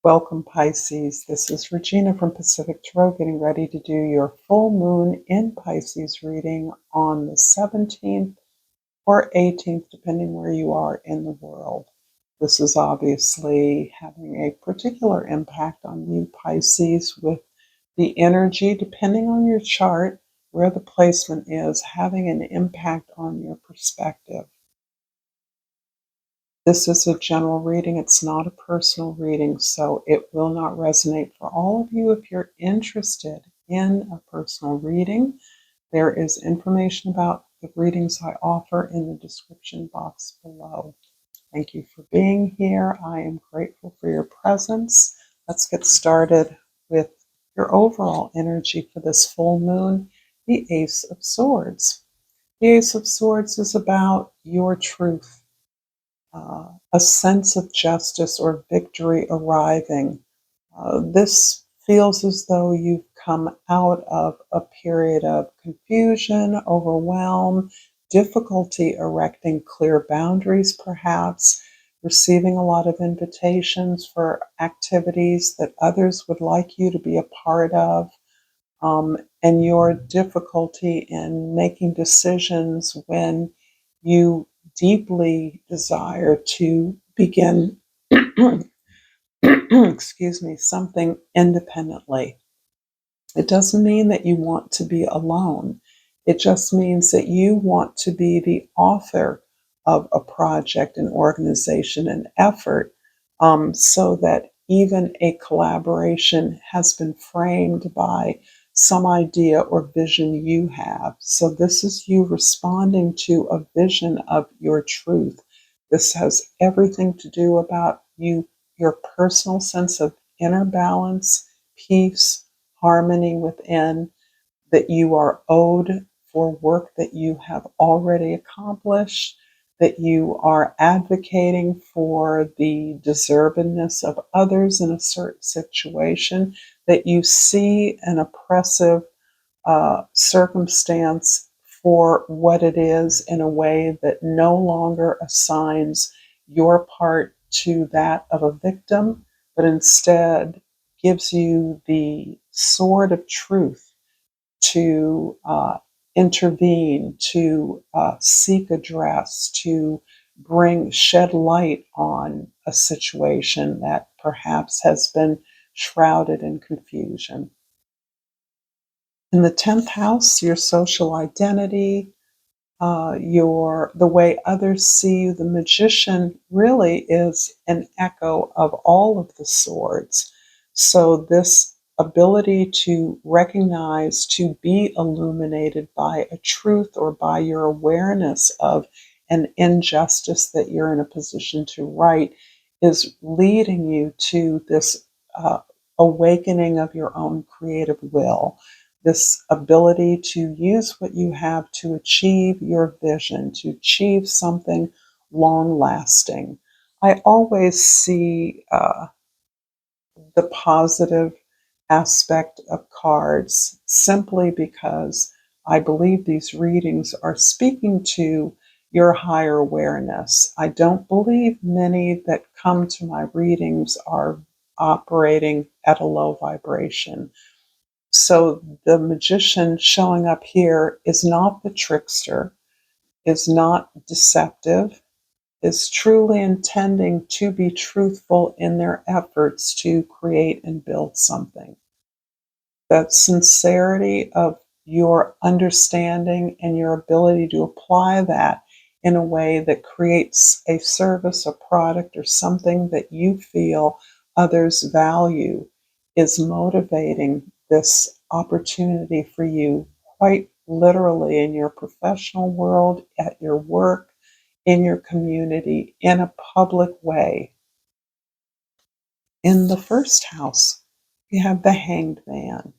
Welcome, Pisces. This is Regina from Pacific Tarot, getting ready to do your full moon in Pisces reading on the 17th or 18th, depending where you are in the world. This is obviously having a particular impact on you, Pisces, with the energy, depending on your chart, where the placement is, having an impact on your perspective. This is a general reading. It's not a personal reading, so it will not resonate for all of you. If you're interested in a personal reading, there is information about the readings I offer in the description box below. Thank you for being here. I am grateful for your presence. Let's get started with your overall energy for this full moon, the Ace of Swords. The Ace of Swords is about your truth. A sense of justice or victory arriving. This feels as though you've come out of a period of confusion, overwhelm, difficulty erecting clear boundaries, perhaps, receiving a lot of invitations for activities that others would like you to be a part of, and your difficulty in making decisions when you deeply desire to begin excuse me, something independently. It doesn't mean that you want to be alone. It just means that you want to be the author of a project, an organization, an effort, so that even a collaboration has been framed by some idea or vision you have. So this is you responding to a vision of your truth. This has everything to do about you, your personal sense of inner balance, peace, harmony within, that you are owed for work that you have already accomplished, that you are advocating for the deservedness of others in a certain situation, that you see an oppressive circumstance for what it is in a way that no longer assigns your part to that of a victim, but instead gives you the sword of truth to intervene, to seek address, to shed light on a situation that perhaps has been shrouded in confusion. In the 10th house, your social identity, the way others see you. The Magician really is an echo of all of the swords. So this ability to recognize, to be illuminated by a truth or by your awareness of an injustice that you're in a position to right, is leading you to this awakening of your own creative will, this ability to use what you have to achieve your vision, to achieve something long lasting. I always see the positive aspect of cards simply because I believe these readings are speaking to your higher awareness. I don't believe many that come to my readings are operating at a low vibration. So the Magician showing up here is not the trickster, is not deceptive, is truly intending to be truthful in their efforts to create and build something. That sincerity of your understanding and your ability to apply that in a way that creates a service, a product, or something that you feel others value is motivating this opportunity for you quite literally in your professional world, at your work, in your community, in a public way. In the first house, you have the Hanged Man.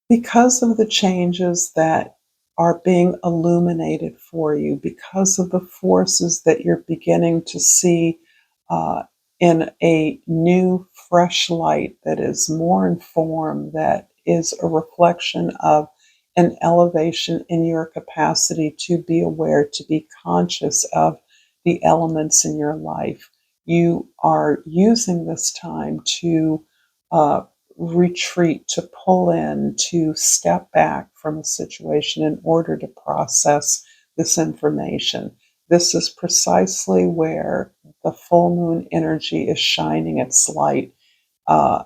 Because of the changes that are being illuminated for you, because of the forces that you're beginning to see in a new, fresh light that is more informed, that is a reflection of an elevation in your capacity to be aware, to be conscious of the elements in your life. you are using this time to uh, retreat, to pull in, to step back from a situation in order to process this information. This is precisely where the full moon energy is shining its light uh,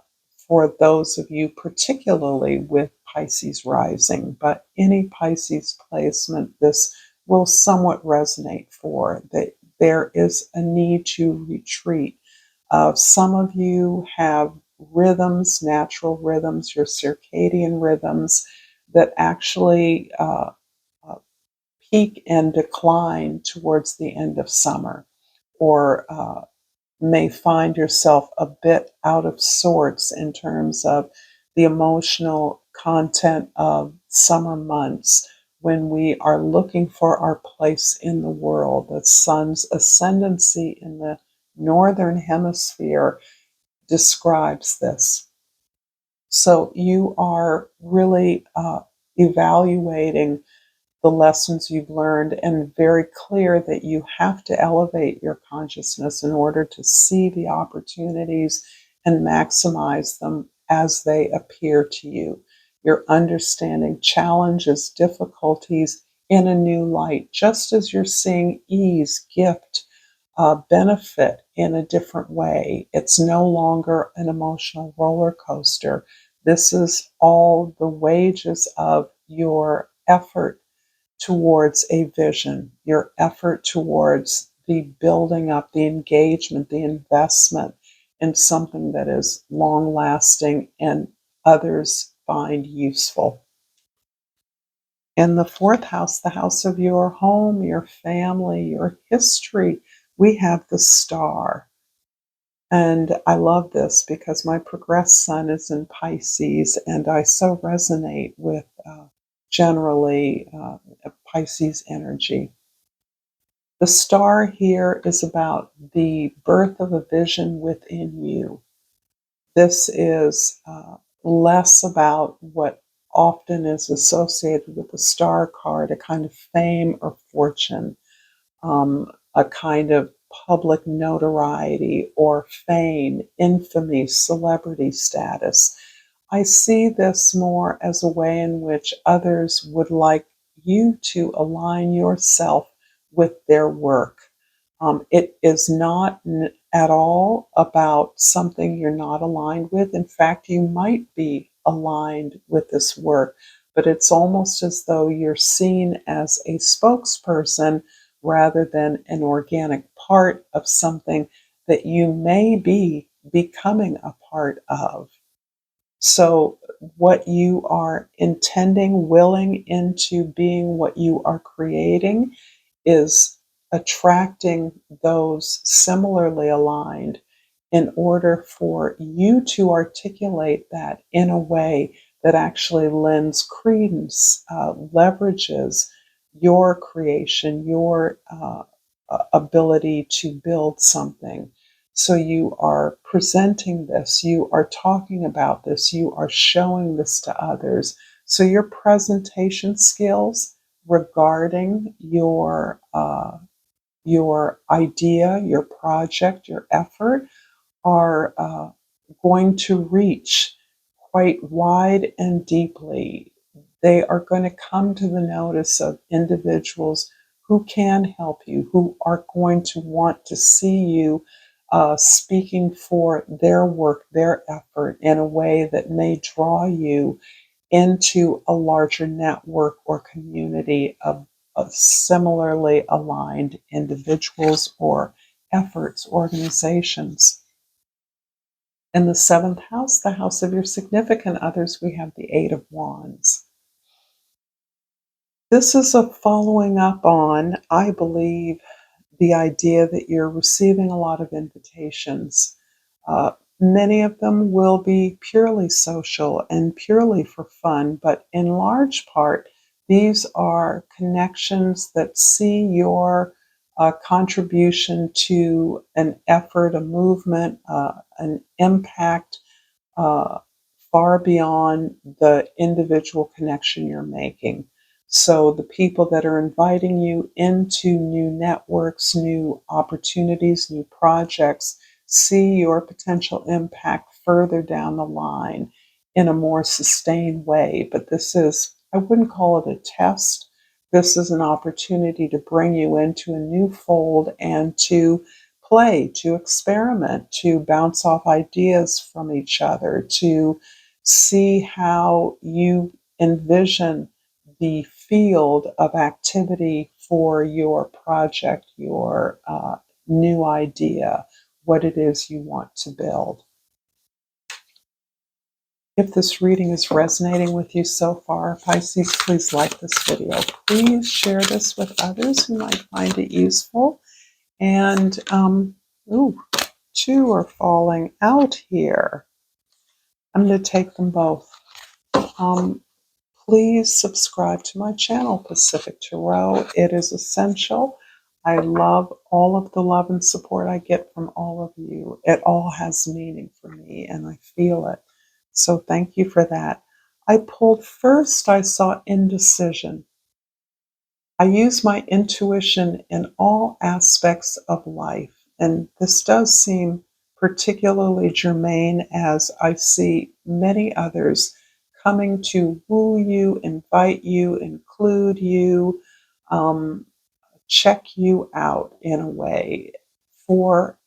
for those of you, particularly with Pisces rising, but any Pisces placement, this will somewhat resonate for. That there is a need to retreat. Some of you have rhythms, natural rhythms, your circadian rhythms that actually uh, peak and decline towards the end of summer, or may find yourself a bit out of sorts in terms of the emotional content of summer months when we are looking for our place in the world. The sun's ascendancy in the northern hemisphere describes this. So you are really evaluating the lessons you've learned and very clear that you have to elevate your consciousness in order to see the opportunities and maximize them as they appear to you. You're understanding challenges, difficulties in a new light, just as you're seeing ease, gift, benefit in a different way. It's no longer an emotional roller coaster. This is all the wages of your effort towards a vision, your effort towards the building up, the engagement, the investment in something that is long lasting and others find useful. In the fourth house, the house of your home, your family, your history, we have the star. And I love this because my progressed sun is in Pisces, and I so resonate with generally Pisces energy. The star here is about the birth of a vision within you. This is less about what often is associated with the star card, a kind of fame or fortune, a kind of public notoriety or fame, infamy, celebrity status. I see this more as a way in which others would like you to align yourself with their work. It is not at all about something you're not aligned with. In fact, you might be aligned with this work, but it's almost as though you're seen as a spokesperson rather than an organic part of something that you may be becoming a part of. So, what you are intending, willing into being what you are creating, is attracting those similarly aligned in order for you to articulate that in a way that actually lends credence, leverages your creation, your ability to build something. So you are presenting this, you are talking about this, you are showing this to others. So your presentation skills regarding your idea, your project, your effort are going to reach quite wide and deeply. They are going to come to the notice of individuals who can help you, who are going to want to see you speaking for their work, their effort in a way that may draw you into a larger network or community of similarly aligned individuals or efforts, organizations. In the seventh house, the house of your significant others, we have the Eight of Wands. This is a following up on, I believe, the idea that you're receiving a lot of invitations. Many of them will be purely social and purely for fun, but in large part, these are connections that see your contribution to an effort, a movement, an impact uh, far beyond the individual connection you're making. So the people that are inviting you into new networks, new opportunities, new projects, see your potential impact further down the line in a more sustained way. But this is, I wouldn't call it a test. This is an opportunity to bring you into a new fold and to play, to experiment, to bounce off ideas from each other, to see how you envision the field of activity for your project, your new idea, what it is you want to build. If this reading is resonating with you so far, Pisces, please like this video. Please share this with others who might find it useful. And, two are falling out here. I'm going to take them both. Please subscribe to my channel, Pacific Tarot. It is essential. I love all of the love and support I get from all of you. It all has meaning for me, and I feel it. So thank you for that. I pulled first, I saw indecision. I use my intuition in all aspects of life, and this does seem particularly germane as I see many others coming to woo you, invite you, include you, um, check you out in a way for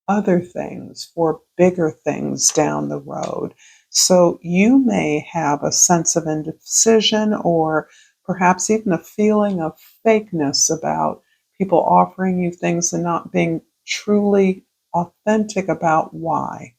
other things, for bigger things down the road. So you may have a sense of indecision or perhaps even a feeling of fakeness about people offering you things and not being truly authentic about why.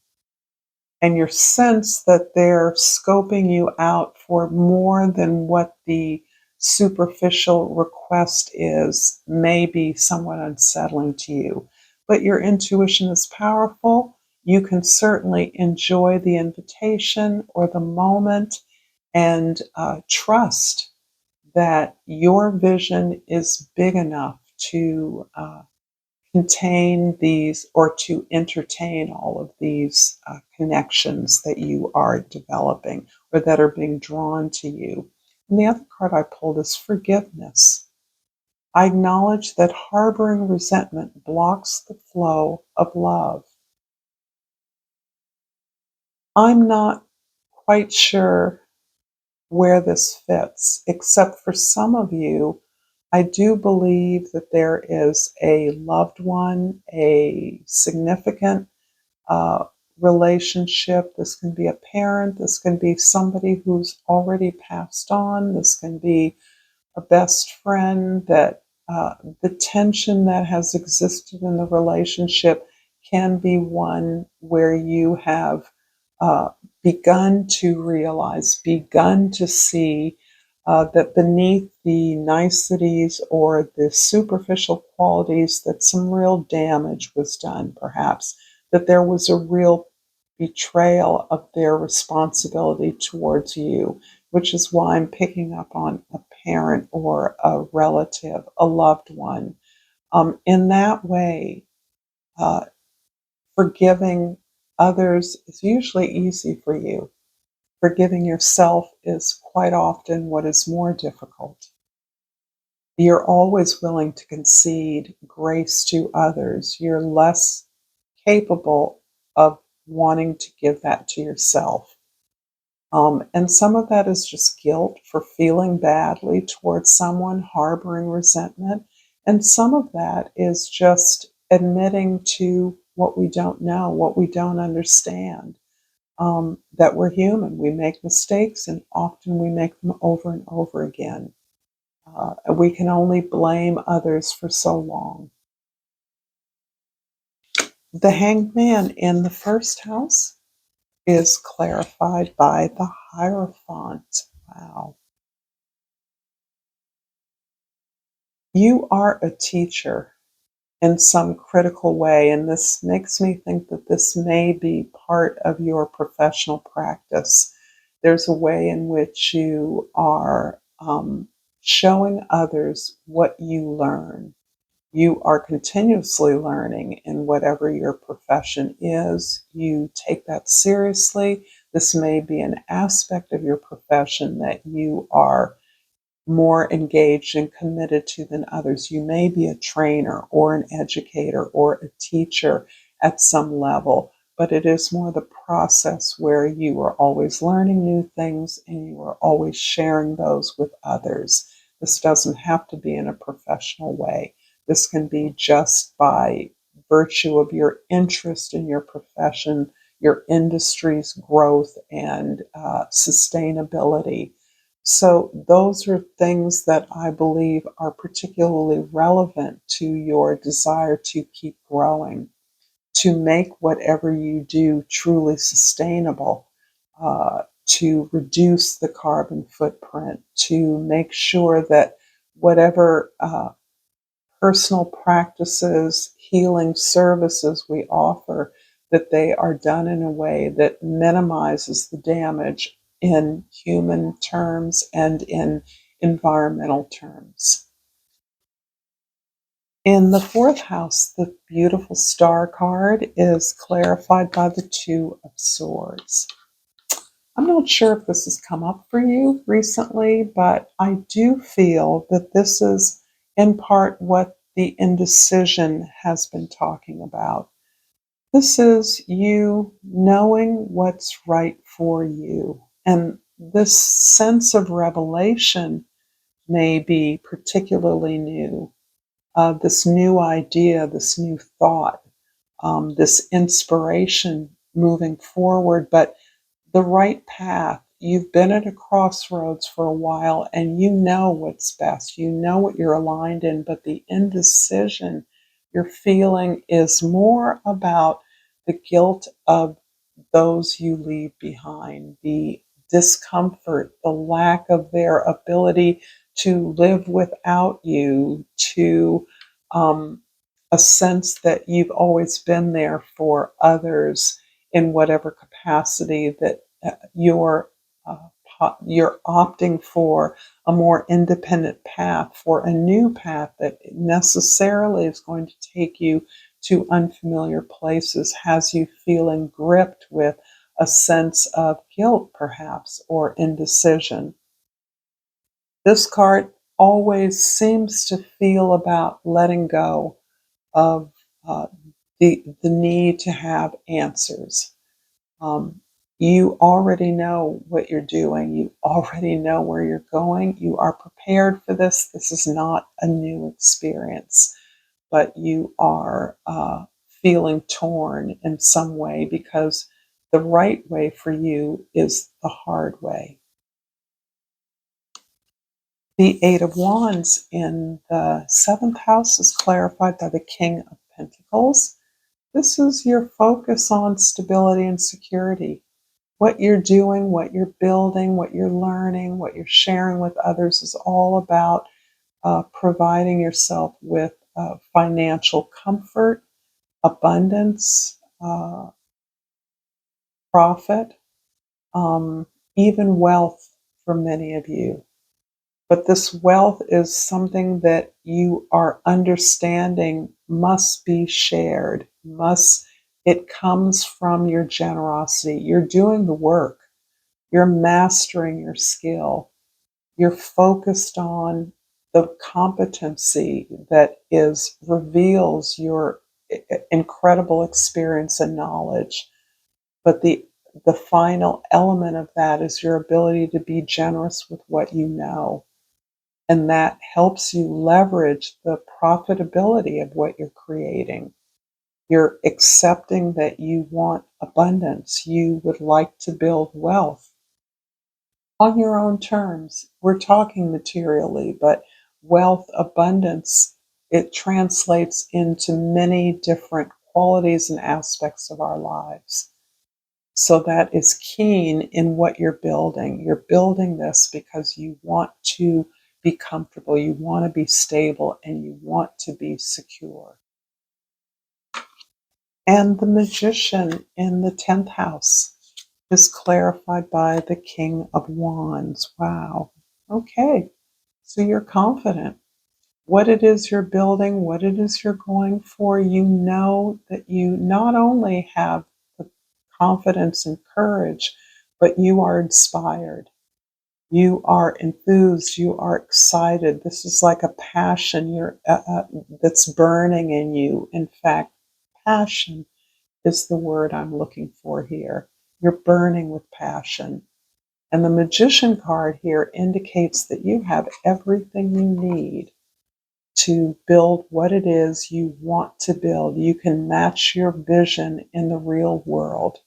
And your sense that they're scoping you out for more than what the superficial request is may be somewhat unsettling to you. But your intuition is powerful. You can certainly enjoy the invitation or the moment and trust that your vision is big enough to contain these or to entertain all of these connections that you are developing or that are being drawn to you. And the other card I pulled is forgiveness. I acknowledge that harboring resentment blocks the flow of love. I'm not quite sure where this fits, except for some of you, I do believe that there is a loved one, a significant uh, relationship. This can be a parent. This can be somebody who's already passed on. This can be a best friend that the tension that has existed in the relationship can be one where you have uh, begun to realize, begun to see that beneath the niceties or the superficial qualities that some real damage was done, perhaps, that there was a real betrayal of their responsibility towards you, which is why I'm picking up on a parent or a relative, a loved one. In that way, uh, forgiving others is usually easy for you. Forgiving yourself is quite often what is more difficult. You're always willing to concede grace to others. You're less capable of wanting to give that to yourself. And some of that is just guilt for feeling badly towards someone, harboring resentment. And some of that is just admitting to what we don't know, what we don't understand, that we're human. We make mistakes, and often we make them over and over again. We can only blame others for so long. The Hanged Man in the first house is clarified by the Hierophant. Wow. You are a teacher in some critical way, and this makes me think that this may be part of your professional practice. There's a way in which you are showing others what you learn. You are continuously learning in whatever your profession is. You take that seriously. This may be an aspect of your profession that you are more engaged and committed to than others. You may be a trainer or an educator or a teacher at some level, but it is more the process where you are always learning new things and you are always sharing those with others. This doesn't have to be in a professional way. This can be just by virtue of your interest in your profession, your industry's growth and sustainability. So, those are things that I believe are particularly relevant to your desire to keep growing, to make whatever you do truly sustainable, to reduce the carbon footprint, to make sure that whatever personal practices, healing services we offer, that they are done in a way that minimizes the damage in human terms and in environmental terms. In the fourth house, the beautiful star card is clarified by the Two of Swords. I'm not sure if this has come up for you recently, but I do feel that this is in part what the indecision has been talking about. This is you knowing what's right for you. And this sense of revelation may be particularly new. This new idea, this new thought, this inspiration moving forward, but the right path. You've been at a crossroads for a while and you know what's best. You know what you're aligned in, but the indecision you're feeling is more about the guilt of those you leave behind, the discomfort, the lack of their ability to live without you, to a sense that you've always been there for others in whatever capacity that uh, you're opting for a more independent path, for a new path that necessarily is going to take you to unfamiliar places, has you feeling gripped with a sense of guilt, perhaps, or indecision. This card always seems to feel about letting go of uh, the need to have answers. Um, you already know what you're doing. You already know where you're going. You are prepared for this. This is not a new experience, but you are feeling torn in some way because the right way for you is the hard way. The Eight of Wands in the seventh house is clarified by the King of Pentacles. This is your focus on stability and security. What you're doing, what you're building, what you're learning, what you're sharing with others is all about providing yourself with financial comfort, abundance, profit, um, even wealth for many of you. But this wealth is something that you are understanding must be shared, it comes from your generosity. You're doing the work. You're mastering your skill. You're focused on the competency that is reveals your incredible experience and knowledge. But the final element of that is your ability to be generous with what you know. And that helps you leverage the profitability of what you're creating. You're accepting that you want abundance. You would like to build wealth on your own terms. We're talking materially, but wealth, abundance, it translates into many different qualities and aspects of our lives. So that is keen in what you're building. You're building this because you want to be comfortable, you want to be stable, and you want to be secure. And the Magician in the 10th house is clarified by the King of Wands. Wow. Okay. So you're confident. What it is you're building, what it is you're going for, you know that you not only have the confidence and courage, but you are inspired. You are enthused. You are excited. This is like a passion that's burning in you. In fact, passion is the word I'm looking for here. You're burning with passion. And the Magician card here indicates that you have everything you need to build what it is you want to build. You can match your vision in the real world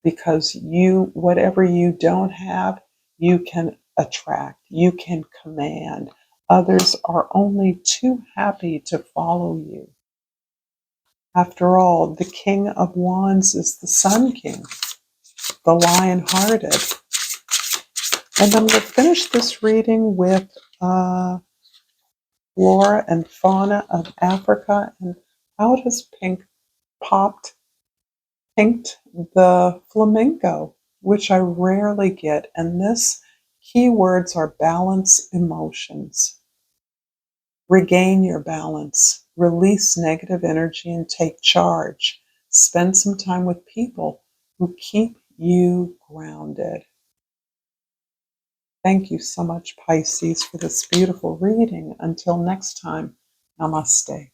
because whatever you don't have, you can attract, you can command. Others are only too happy to follow you. After all, the King of Wands is the Sun King, the lion-hearted. And I'm going to finish this reading with flora and fauna of Africa and how does pink pinked the flamenco, which I rarely get. And this keywords are balance emotions. Regain your balance, release negative energy and take charge. Spend some time with people who keep you grounded. Thank you so much, Pisces, for this beautiful reading. Until next time, namaste.